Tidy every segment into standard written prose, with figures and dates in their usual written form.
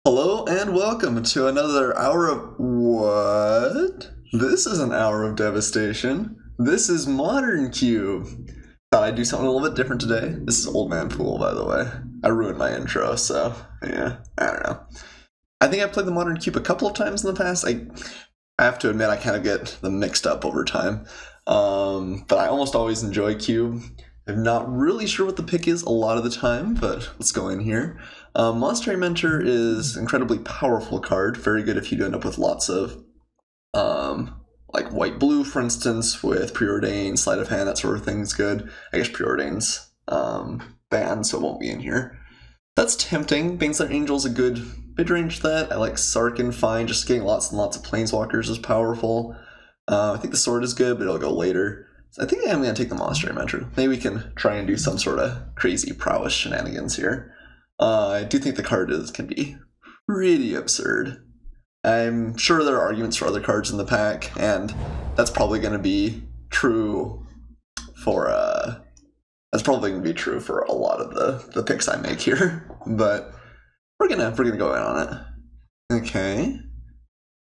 Hello and welcome to another hour of what? This is an hour of devastation. This is Modern Cube. Thought I'd do something a little bit different today. This is Oldmanpoole, by the way. I ruined my intro, so yeah, I don't know. I think I've played the Modern Cube a couple of times in the past. I have to admit I kind of get them mixed up over time. But I almost always enjoy Cube. I'm not really sure what the pick is a lot of the time, but let's go in here. Monetary Mentor is an incredibly powerful card, very good if you do end up with lots of, like white-blue, for instance, with Preordain, Sleight of Hand, that sort of thing is good. I guess Preordain's banned, so it won't be in here. That's tempting. Baneslayer Angel's a good mid-range threat. I like Sarkin fine, just getting lots and lots of Planeswalkers is powerful. I think the Sword is good, but it'll go later. So I think I'm going to take the Monetary Mentor. Maybe we can try and do some sort of crazy prowess shenanigans here. I do think the card can be pretty absurd. I'm sure there are arguments for other cards in the pack, and that's probably going to be true for a lot of the picks I make here. But we're gonna go in on it. Okay.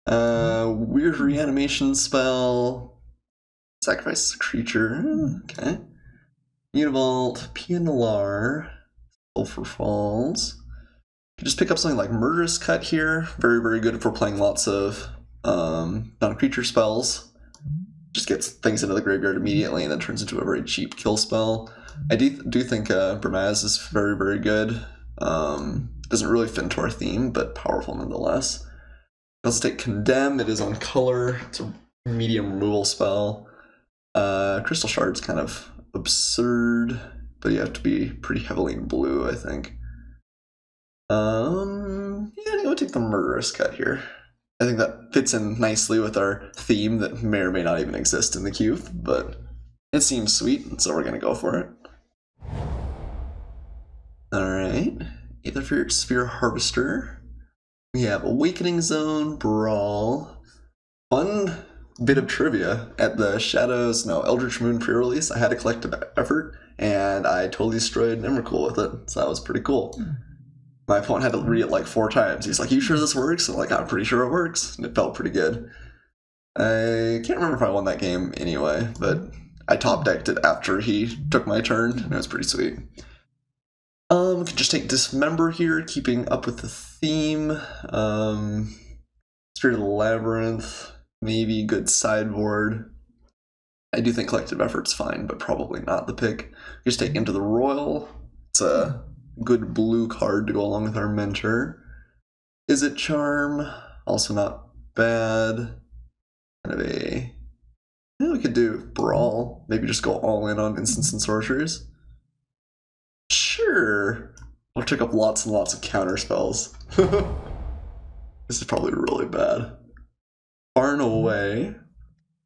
Weird reanimation spell. Sacrifice a creature. Okay. Mutavault, Pianalar, Sulfur Falls. You can just pick up something like Murderous Cut here. Very, very good if we're playing lots of non-creature spells. Just gets things into the graveyard immediately and then turns into a very cheap kill spell. I do think Bramaz is very, very good. Doesn't really fit into our theme, but powerful nonetheless. Let's take Condemn. It is on color. It's a medium removal spell. Crystal Shard's kind of absurd, but you have to be pretty heavily in blue, I think. Yeah, I'm gonna take the Murderous Cut here. I think that fits in nicely with our theme that may or may not even exist in the cube, but it seems sweet, so we're gonna go for it. Alright, Aether Sphere Harvester. We have Awakening Zone, Brawl. Fun bit of trivia. At the Eldritch Moon pre-release, I had a collective effort, and I totally destroyed Emrakul with it, so that was pretty cool. My opponent had to read it like 4 times. He's like, "You sure this works?" I'm like, "I'm pretty sure it works," and it felt pretty good. I can't remember if I won that game anyway, but I top decked it after he took my turn, and it was pretty sweet. We can just take Dismember here, keeping up with the theme. Spirit of the Labyrinth, maybe good sideboard. I do think Collective Effort's fine, but probably not the pick. Just take Into the Royal. It's a good blue card to go along with our Mentor. Is it Charm? Also not bad. Kind of a... Yeah, we could do Brawl. Maybe just go all in on instants and sorceries. Sure. I'll check up lots and lots of counter spells. This is probably really bad. Far and Away.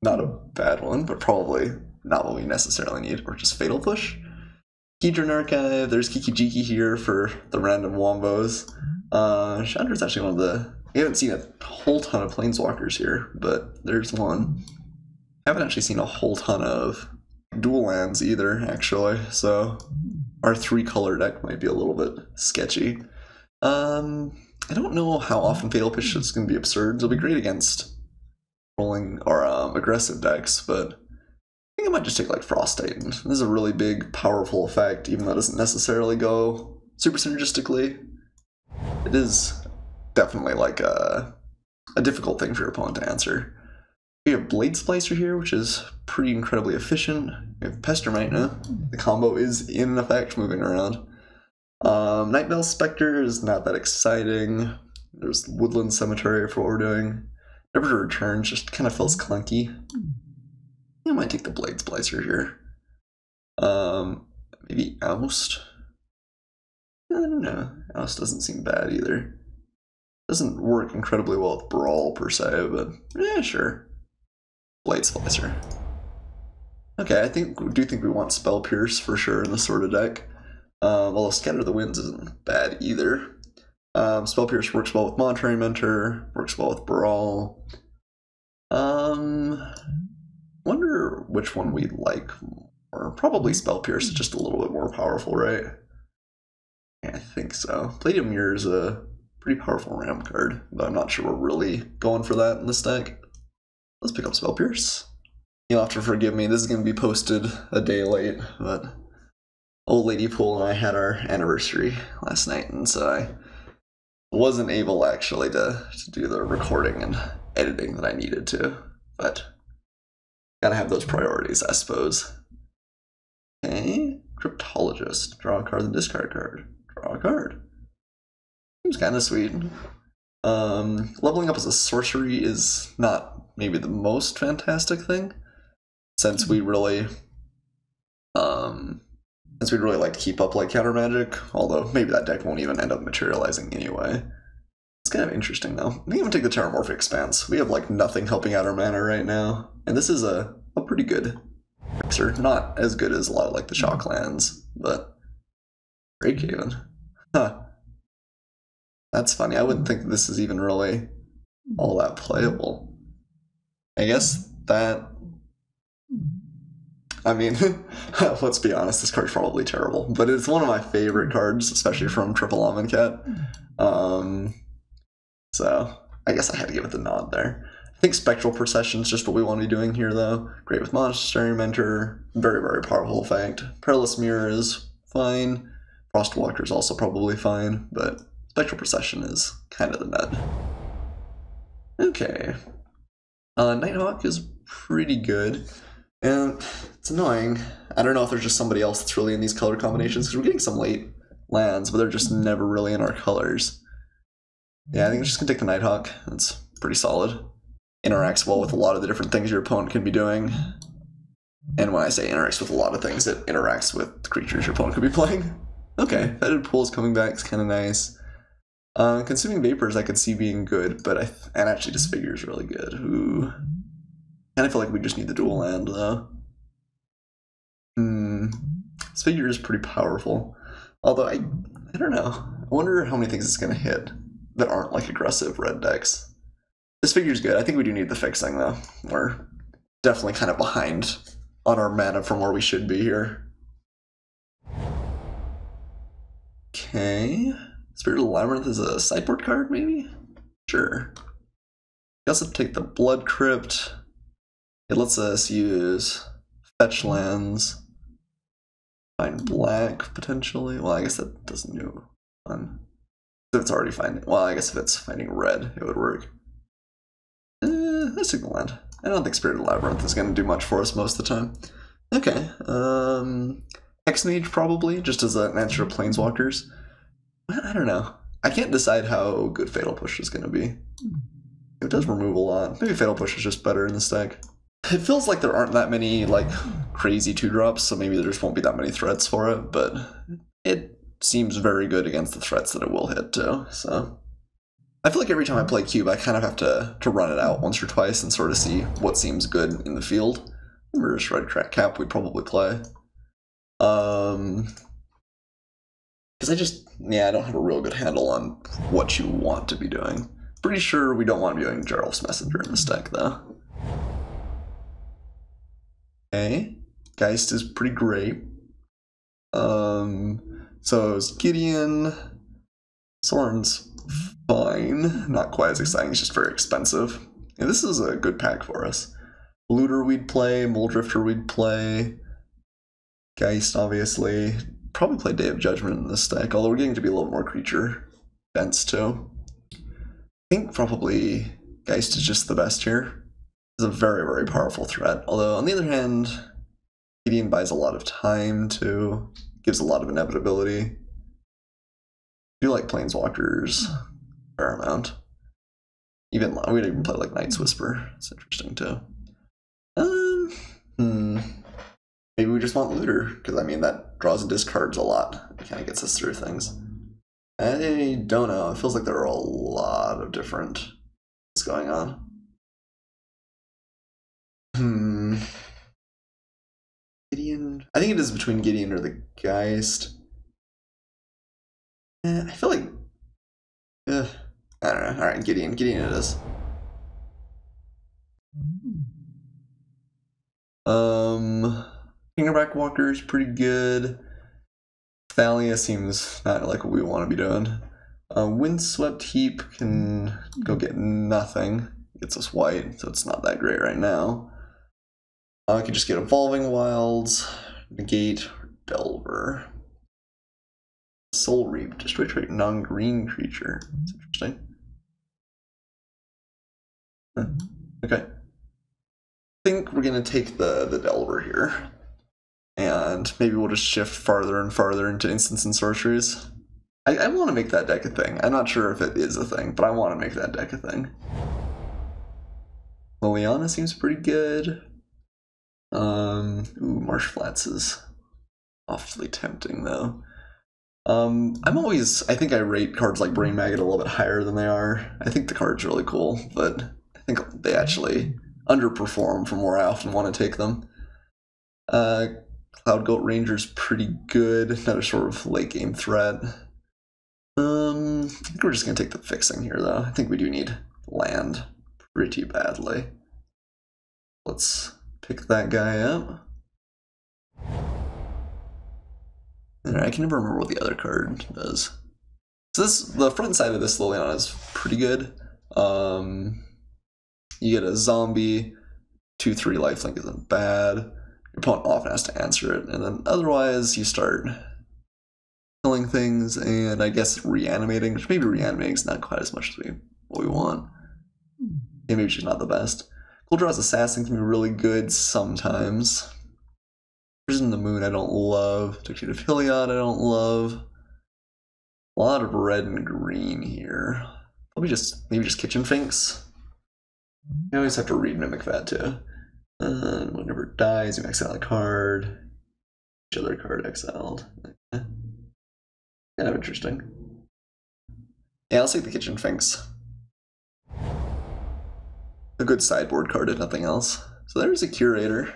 Not a bad one, but probably not what we necessarily need. Or just Fatal Push. Hedron Archive. There's Kiki-Jiki here for the random wombos. Chandra's actually one of the... We haven't seen a whole ton of Planeswalkers here, but there's one. I haven't actually seen a whole ton of dual lands either, actually, so our 3-color deck might be a little bit sketchy. I don't know how often Fatal Push is going to be absurd. It'll be great against rolling or aggressive decks, but I think I might just take like Frost Titan. This is a really big, powerful effect, even though it doesn't necessarily go super synergistically. It is definitely like a difficult thing for your opponent to answer. We have Blade Splicer here, which is pretty incredibly efficient. We have Pestermite now. The combo is in effect, moving around. Nightveil Spectre is not that exciting. There's Woodland Cemetery for what we're doing. Never to Return just kind of feels clunky. I might take the Blade Splicer here. Maybe Oust? I don't know. Oust doesn't seem bad either. Doesn't work incredibly well with Brawl per se, but yeah, sure. Blade Splicer. Okay, I do think we want Spell Pierce for sure in this sort of deck. Although Scatter the Winds isn't bad either. Spell Pierce works well with Monetary Mentor, works well with Brawl. Wonder which one we like more. Probably Spell Pierce is just a little bit more powerful, right? Yeah, I think so. Palladium Mirror is a Pretty powerful ram card, but I'm not sure we're really going for that in this deck. Let's pick up Spell Pierce. You'll have to forgive me, this is going to be posted a day late, but Old Lady Poole and I had our anniversary last night, and so I wasn't able actually to do the recording and editing that I needed to, but gotta have those priorities, I suppose. Okay, Cryptologist. Draw a card, then discard a card. Draw a card. Seems kind of sweet. Leveling up as a sorcery is not maybe the most fantastic thing, since we really like to keep up like counter magic, although maybe that deck won't even end up materializing anyway. It's kind of interesting though. We even take the Terramorphic Expanse. We have like nothing helping out our mana right now, and this is a pretty good fixer. Not as good as a lot of like the Shocklands, but Breakhaven. Huh. That's funny. I wouldn't think this is even really all that playable. I guess that... I mean, let's be honest, this card's probably terrible, but it's one of my favorite cards, especially from Triple Almond Cat. So I guess I had to give it the nod there. I think Spectral Procession is just what we want to be doing here, though. Great with Monastery Mentor, very, very powerful effect. Perilous Mirror is fine. Frostwalker is also probably fine, but Spectral Procession is kind of the nut. Okay. Nighthawk is pretty good. And it's annoying. I don't know if there's just somebody else that's really in these color combinations, because we're getting some late lands, but they're just never really in our colors. Yeah, I think I'm just going to take the Nighthawk. That's pretty solid. Interacts well with a lot of the different things your opponent can be doing. And when I say interacts with a lot of things, it interacts with the creatures your opponent could be playing. Okay, Fetid Pool's coming back. It's kind of nice. Consuming Vapors I could see being good, but and actually Disfigure is really good. Ooh. And I feel like we just need the dual land, though. Disfigure is pretty powerful. Although, I don't know. I wonder how many things it's going to hit that aren't, like, aggressive red decks. Disfigure's good. I think we do need the fixing, though. We're definitely kind of behind on our mana from where we should be here. Okay. Spirit of the Labyrinth is a sideboard card, maybe? Sure. We also take the Blood Crypt. It lets us use fetch lands, find black potentially. Well, I guess that doesn't do fun. If it's already finding, well, I guess if it's finding red, it would work. Let's take the land. I don't think Spirit of the Labyrinth is going to do much for us most of the time. Okay, Hexmage probably, just as an answer to Planeswalkers. I don't know. I can't decide how good Fatal Push is going to be. It does remove a lot. Maybe Fatal Push is just better in this deck. It feels like there aren't that many, like, crazy 2-drops, so maybe there just won't be that many threats for it, but it seems very good against the threats that it will hit, too, so... I feel like every time I play Cube, I kind of have to run it out once or twice and sort of see what seems good in the field. Murderous Red Cap we'd probably play. Because I don't have a real good handle on what you want to be doing. Pretty sure we don't want to be doing Geralf's Messenger in this deck, though. Okay, Geist is pretty great. So is Gideon. Soren's fine, not quite as exciting, it's just very expensive. And this is a good pack for us. Looter we'd play, Muldrifter we'd play, Geist obviously. Probably play Day of Judgment in this deck, although we're getting to be a little more creature dense too. I think probably Geist is just the best here. It's a very, very powerful threat. Although, on the other hand, Gideon buys a lot of time, too. Gives a lot of inevitability. I do like Planeswalkers a fair amount. We'd even play, like, Night's Whisper. It's interesting, too. Maybe we just want Looter, because, I mean, that draws and discards a lot. It kind of gets us through things. I don't know. It feels like there are a lot of different things going on. Gideon. I think it is between Gideon or the Geist. I feel like. I don't know. Alright, Gideon. Gideon it is. Fingerback Walker is pretty good. Thalia seems not like what we want to be doing. Windswept Heap can go get nothing. Gets us white, so it's not that great right now. I could just get Evolving Wilds, Negate, or Delver. Soul Reap, destroy trait non-green creature. That's interesting. Okay. I think we're gonna take the Delver here. And maybe we'll just shift farther and farther into instants and sorceries. I want to make that deck a thing. I'm not sure if it is a thing, but I want to make that deck a thing. Liliana seems pretty good. Ooh, Marsh Flats is awfully tempting though. I think I rate cards like Brain Maggot a little bit higher than they are. I think the card's really cool, but I think they actually underperform from where I often want to take them. Cloud Goat Ranger's pretty good, another sort of late game threat. I think we're just gonna take the fixing here though. I think we do need land pretty badly. Let's pick that guy up. Alright, I can never remember what the other card does. So the front side of this Liliana is pretty good. You get a zombie, 2/3 lifelink isn't bad. Your opponent often has to answer it, and then otherwise you start killing things and I guess reanimating, which maybe reanimating is not quite as much as what we want. Yeah, maybe she's not the best. Goldraw's Assassin can be really good sometimes. Prison the Moon I don't love. Dictative Heliod I don't love. A lot of red and green here. Maybe just Kitchen Finks. You always have to read Mimic Vat too. Whenever it dies, you exile a card. Each other card exiled. Kind of interesting. Yeah, I'll take the Kitchen Finks. A good sideboard card if nothing else. So there's a Curator.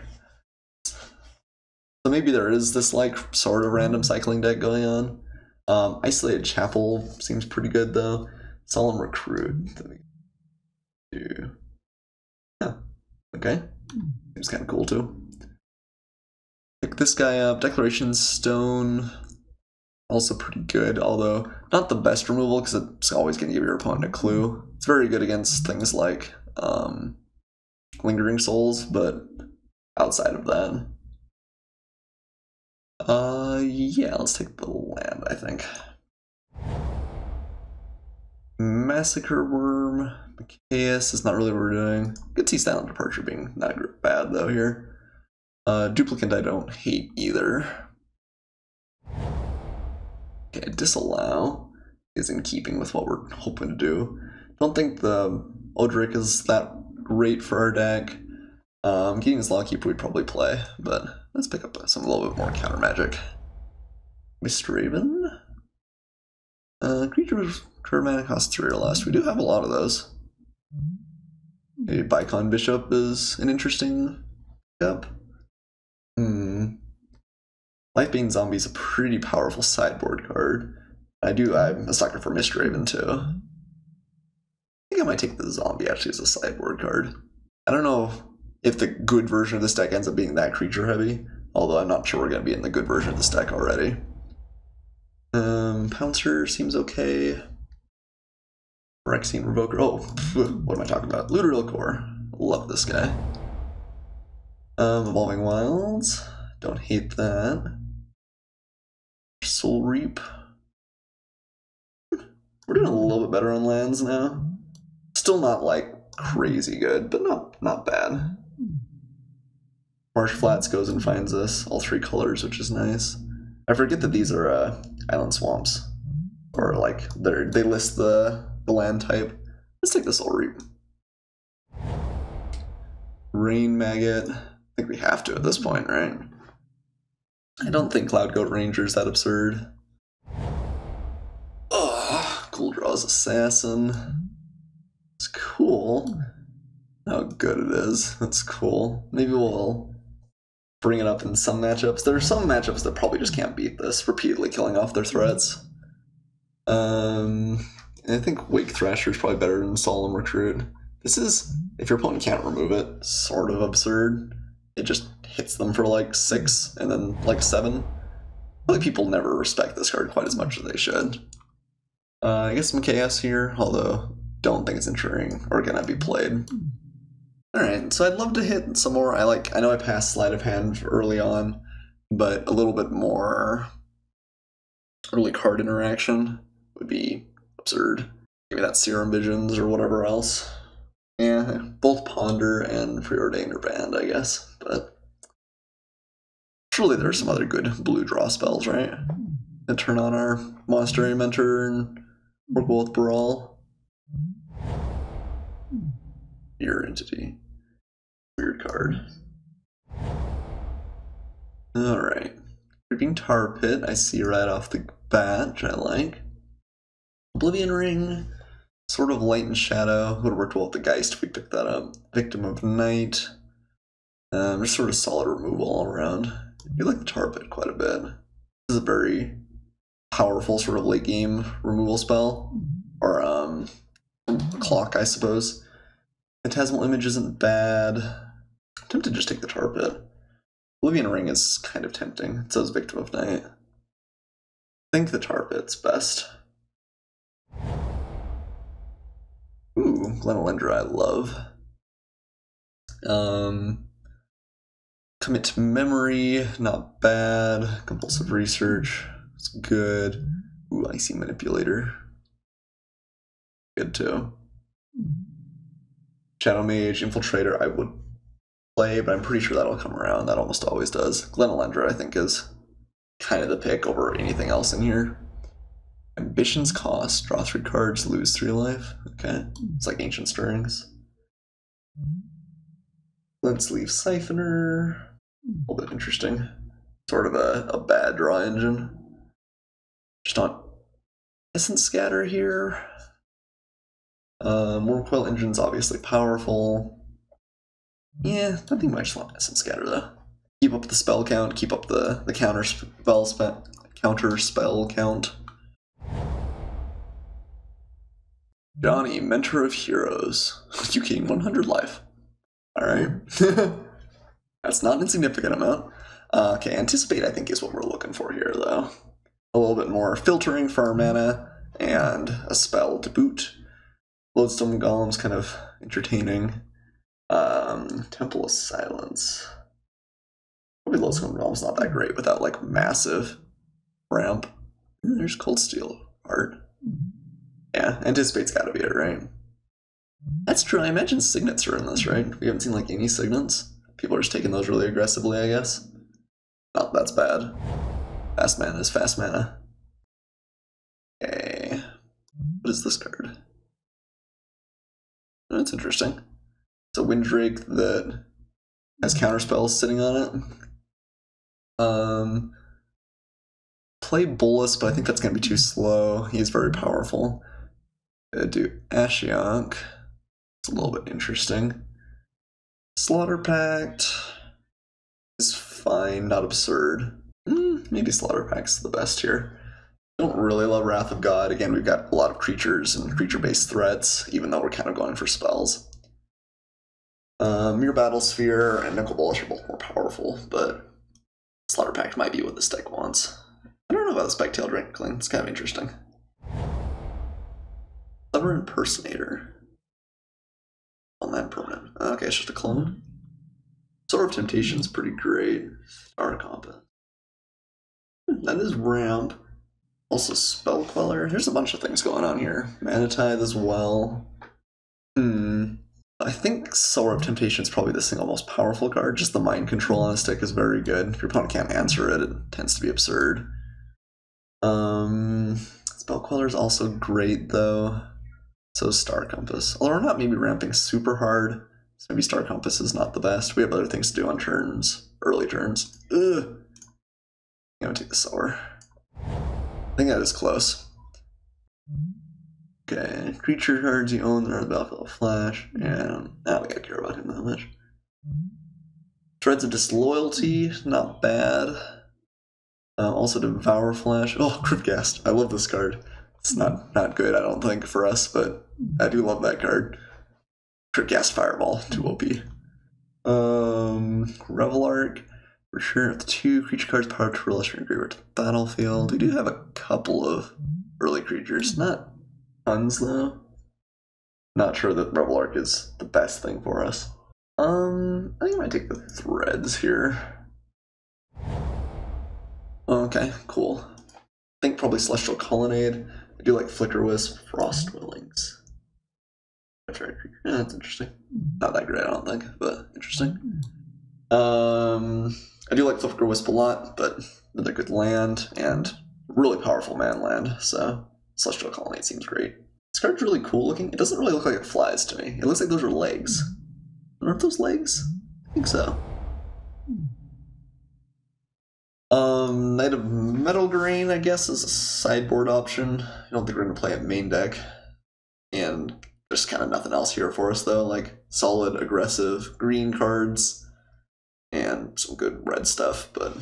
So maybe there is this like sort of random cycling deck going on. Isolated Chapel seems pretty good though. Solemn Recruit. Yeah. Okay. Seems kind of cool too. Pick this guy up. Declaration Stone. Also pretty good, although not the best removal because it's always going to give your opponent a clue. It's very good against things like Lingering Souls, but outside of that. Yeah, let's take the land, I think. Massacre Worm, Chaos is not really what we're doing. Could see Silent Departure being not bad though here. Duplicant I don't hate either. Okay, Disallow is in keeping with what we're hoping to do. Don't think the Odric is that great for our deck. Getting his Lawkeeper we'd probably play, but let's pick up some a little bit more counter magic. Mistraven? Creatures for mana cost 3 or less. We do have a lot of those. Maybe Bicon Bishop is an interesting pickup. Lifebane Zombie is a pretty powerful sideboard card. I'm a sucker for Mistraven too. I think I might take the Zombie actually as a sideboard card. I don't know if the good version of this deck ends up being that creature heavy, although I'm not sure we're going to be in the good version of this deck already. Pouncer seems okay. Phyrexian Revoker. Oh, what am I talking about? Looter Core. Love this guy. Evolving Wilds. Don't hate that. Soul Reap. We're doing a little bit better on lands now. Still not like crazy good, but not bad. Marsh Flats goes and finds us all 3 colors, which is nice. I forget that these are island swamps, or like they list the land type. Let's take the Soul Reap. Rain Maggot. I think we have to at this point, right? I don't think Cloud Goat Ranger is that absurd. Ugh, Goldraw's Assassin. It's cool. How good it is. That's cool. Maybe we'll bring it up in some matchups. There are some matchups that probably just can't beat this, repeatedly killing off their threats. I think Wake Thrasher is probably better than Solemn Recruit. This is, if your opponent can't remove it, sort of absurd. It just hits them for like 6 and then like 7. I feel like people never respect this card quite as much as they should. I guess some chaos here, although don't think it's ensuring or gonna be played. Alright, so I'd love to hit some more. I know I passed sleight of hand early on, but a little bit more early card interaction would be absurd. Maybe that's Serum Visions or whatever else. Yeah, both Ponder and Preordained are banned, I guess, but surely there's some other good blue draw spells, right? That turn on our Monster Mentor and work well with Brawl. Your Entity. Weird card. Alright. Creeping Tar Pit, I see right off the bat, which I like. Oblivion Ring, sort of Light and Shadow. Would have worked well with the Geist if we picked that up. Victim of Night. Just sort of solid removal all around. I like the Tar Pit quite a bit. This is a very powerful sort of late game removal spell. Or clock, I suppose. Phantasmal Image isn't bad. I'm tempted to just take the Tar Pit. Oblivion Ring is kind of tempting. So is Victim of Night. I think the Tar Pit's best. Ooh, Glenolendra I love. Commit to Memory, not bad. Compulsive Research, it's good. Ooh, Icy Manipulator. Good too. Shadow Mage, Infiltrator I would play, but I'm pretty sure that'll come around. That almost always does. Glenolendra I think is kind of the pick over anything else in here. Ambition's Cost, draw 3 cards, lose 3 life. Okay, it's like Ancient Stirrings. Let's leave Siphoner. A little bit interesting. Sort of a bad draw engine. Just on Essence Scatter here. Wormcoil Engine's obviously powerful. Yeah, I think I might just want Essence Scatter though. Keep up the spell count, keep up the counter spell count. Johnny, Mentor of Heroes. You gain 100 life. Alright. That's not an insignificant amount. Okay, Anticipate I think is what we're looking for here though. A little bit more filtering for our mana, and a spell to boot. Lodestone Golem's kind of entertaining. Temple of Silence. Probably Lodestone Golem's not that great without like massive ramp. There's Cold Steel art. Yeah, Anticipate's gotta be it, right? That's true, I imagine Signets are in this, right? We haven't seen like any Signets. People are just taking those really aggressively, I guess. Not that's bad. Fast mana is fast mana. Okay. What is this card? Oh, that's interesting. It's a Windrake that has counterspells sitting on it. Play Bolus, but I think that's going to be too slow. He is very powerful. Do Ashiok. It's a little bit interesting. Slaughter Pact is fine, not absurd. Maybe Slaughter Pact's the best here. I don't really love Wrath of God. Again, we've got a lot of creatures and creature-based threats, even though we're kind of going for spells. Mere Battle Sphere and Nicol Bolas are both more powerful, but Slaughter Pact might be what this deck wants. I don't know about the Spike-tailed Rankling. It's kind of interesting. Clever Impersonator. On that permanent. Okay, it's just a clone. Sword of Temptation's pretty great. Star Compass. That is Ramp. Also Spell Queller. There's a bunch of things going on here. Mana Tithe as well. I think Sword of Temptation is probably the single most powerful card. Just the mind control on a stick is very good. If your opponent can't answer it, it tends to be absurd. Spell Queller is also great though. So is Star Compass. Although we're not maybe ramping super hard, so maybe Star Compass is not the best. We have other things to do on turns, early turns. Ugh. I'm gonna take the Sour. I think that is close. Okay, creature cards you own that are on the battlefield flash, and now we gotta care about him that much. Threads of Disloyalty, not bad. Also Devour Flash. Oh, Cryptghast. I love this card. It's not good, I don't think, for us, but I do love that card. Cryptghast Fireball, too OP. Revel Arc. For sure, 2 creature cards power to release your graveyard to the battlefield. We do have a couple of early creatures. Not tons though. Not sure that Rebel Arc is the best thing for us. I think I might take the threads here. Okay, cool. I think probably Celestial Colonnade. I do like Flicker Wisp, Frost Willings. That's interesting. Not that great, I don't think, but interesting. I do like Flicker Wisp a lot, but another good land and really powerful man land, so Celestial Colonnade seems great. This card's really cool looking. It doesn't really look like it flies to me. It looks like those are legs. Aren't those legs? I think so. Knight of Metal Grain, I guess, is a sideboard option. I don't think we're going to play it main deck. And there's kind of nothing else here for us, though. Like, solid, aggressive green cards. And some good red stuff, but...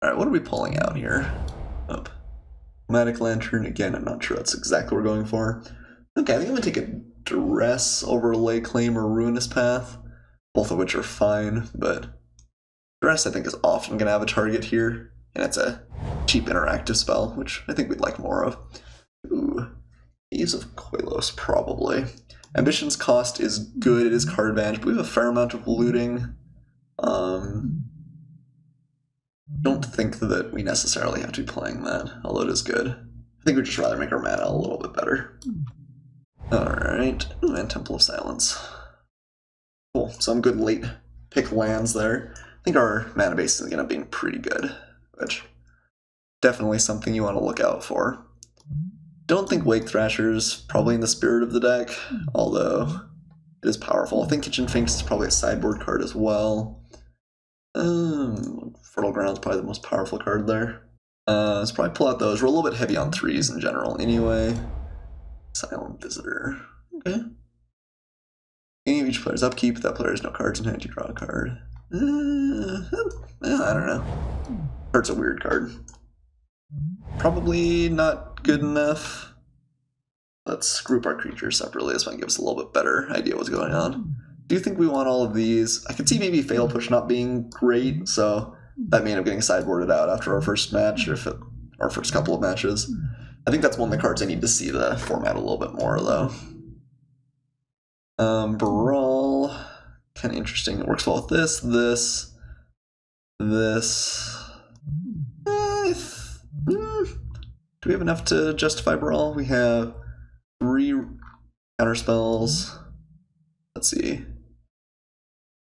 Alright, what are we pulling out here? Oh. Chromatic Lantern, again, I'm not sure that's exactly what we're going for. Okay, I think I'm going to take a Duress over Lay Claim or Ruinous Path, both of which are fine, but Duress I think is often going to have a target here, and it's a cheap interactive spell, which I think we'd like more of. Ooh, Ease of Koilos, probably. Ambition's cost is good, it is card advantage, but we have a fair amount of looting. Don't think that we necessarily have to be playing that, although it is good. I think we'd just rather make our mana a little bit better. Alright, and Temple of Silence. Cool, some good late pick lands there. I think our mana base is going to end up being pretty good, which definitely something you want to look out for. Don't think Wake Thrasher's probably in the spirit of the deck, although it is powerful. I think Kitchen Finks is probably a sideboard card as well. Fertile Ground's probably the most powerful card there. Let's probably pull out those. We're a little bit heavy on 3s in general anyway. Silent Visitor. Okay. Any of each player's upkeep, if that player has no cards in hand, you draw a card. I don't know. Card's a weird card. Probably not good enough. Let's group our creatures separately. This might give us a little bit better idea what's going on. Do you think we want all of these? I could see maybe Fatal Push not being great, so that may end up getting sideboarded out after our first match, or our first couple of matches. I think that's one of the cards I need to see the format a little bit more, though. Brawl, kind of interesting. It works well with this. Do we have enough to justify Brawl? We have 3 counter spells. Let's see.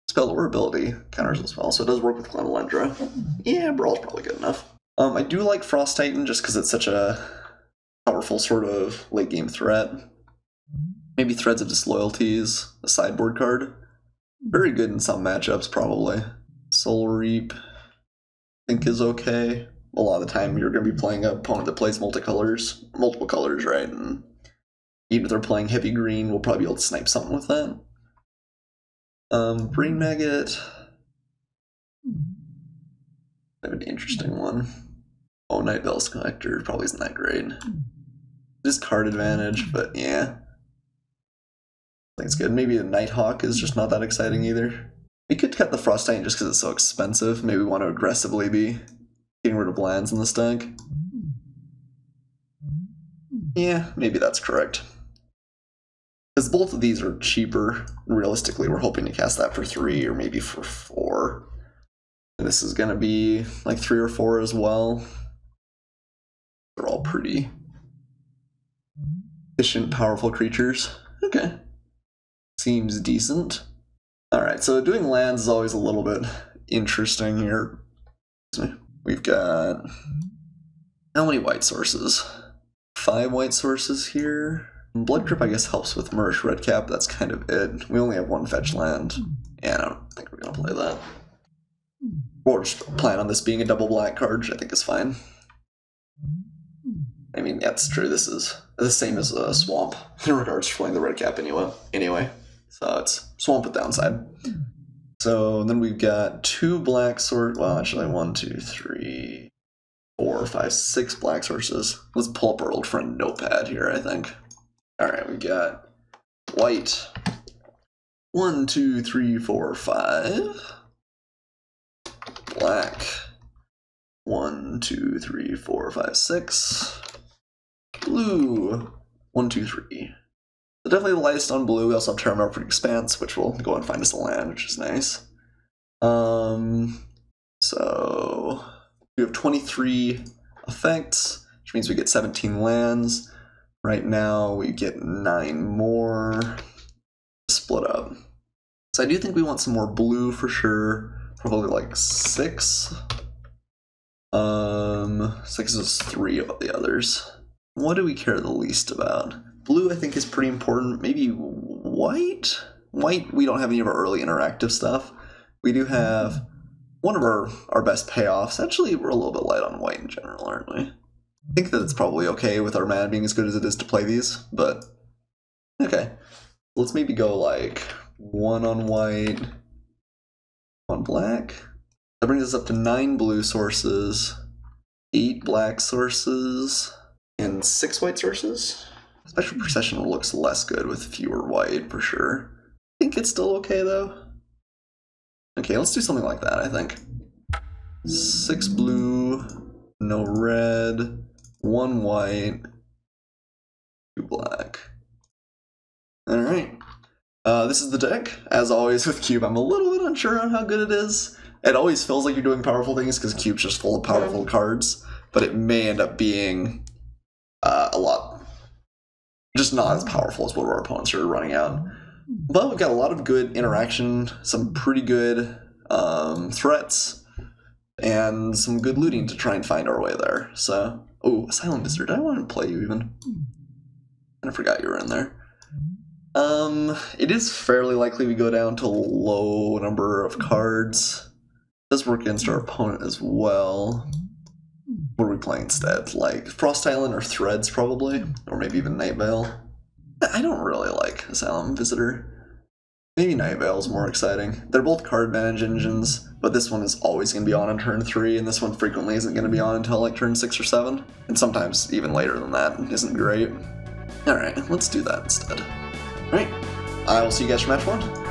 Spell or ability counters as well, so it does work with Glenelendra. Yeah, Brawl's probably good enough. I do like Frost Titan just because it's such a powerful sort of late game threat. Maybe Threads of Disloyalties, a sideboard card. Very good in some matchups, probably. Soul Reap, I think is okay. A lot of the time you're going to be playing an opponent that plays multiple colors, right? And even if they're playing heavy green, we'll probably be able to snipe something with that. Brain Maggot. Kind of an interesting one. Oh, Night Bells Collector probably isn't that great. Just card advantage, but yeah. I think it's good. Maybe a Nighthawk is just not that exciting either. We could cut the Frost Titan just because it's so expensive. Maybe we want to aggressively be getting rid of lands in this deck. Yeah, maybe that's correct. Because both of these are cheaper. Realistically, we're hoping to cast that for 3 or maybe for 4. And this is going to be like 3 or 4 as well. They're all pretty efficient, powerful creatures. Okay. Seems decent. Alright, so doing lands is always a little bit interesting here. We've got... how many white sources? 5 white sources here. Blood Grip, I guess, helps with Merge Redcap. That's kind of it. We only have 1 fetch land. Yeah, I don't think we're going to play that. Or just plan on this being a double black card, which I think is fine. I mean, yeah, it's true. This is the same as a Swamp in regards to playing the Redcap anyway. So it's Swamp with downside. So then we've got 2 black sources. Well, actually, 1, 2, 3, 4, 5, 6 black sources. Let's pull up our old friend Notepad here, I think. Alright, we got white. 1, 2, 3, 4, 5. Black. 1, 2, 3, 4, 5, 6. blue. 1, 2, 3. So definitely the lightest on blue. We also have Terramorphic Expanse, which will go and find us a land, which is nice. So we have 23 effects, which means we get 17 lands. Right now we get 9 more. Split up. So I do think we want some more blue for sure. Probably like 6. 6 is 3 of the others. What do we care the least about? Blue I think is pretty important. Maybe white? White, we don't have any of our early interactive stuff. We do have one of our best payoffs. Actually, we're a little bit light on white in general, aren't we? I think that it's probably okay with our mana being as good as it is to play these, but okay. Let's maybe go like 1 on white, 1 black. That brings us up to 9 blue sources, 8 black sources, and 6 white sources. Special Procession looks less good with fewer white, for sure. I think it's still okay, though. Okay, let's do something like that, I think. 6 blue, no red, 1 white, 2 black. Alright. This is the deck. As always with Cube, I'm a little bit unsure on how good it is. It always feels like you're doing powerful things because Cube's just full of powerful cards, but it may end up being a lot, just not as powerful as what our opponents are running out. But we've got a lot of good interaction, some pretty good threats, and some good looting to try and find our way there. So, oh, Asylum Visitor, did I want to play you even? I forgot you were in there. It is fairly likely we go down to a low number of cards. It does work against our opponent as well. What are we playing instead? Like Frost Island or Threads probably? Or maybe even Night Veil? I don't really like Asylum Visitor. Maybe Night Veil is more exciting. They're both card advantage engines, but this one is always going to be on turn 3, and this one frequently isn't going to be on until like turn 6 or 7. And sometimes even later than that isn't great. Alright, let's do that instead. Alright, I will see you guys for match 1.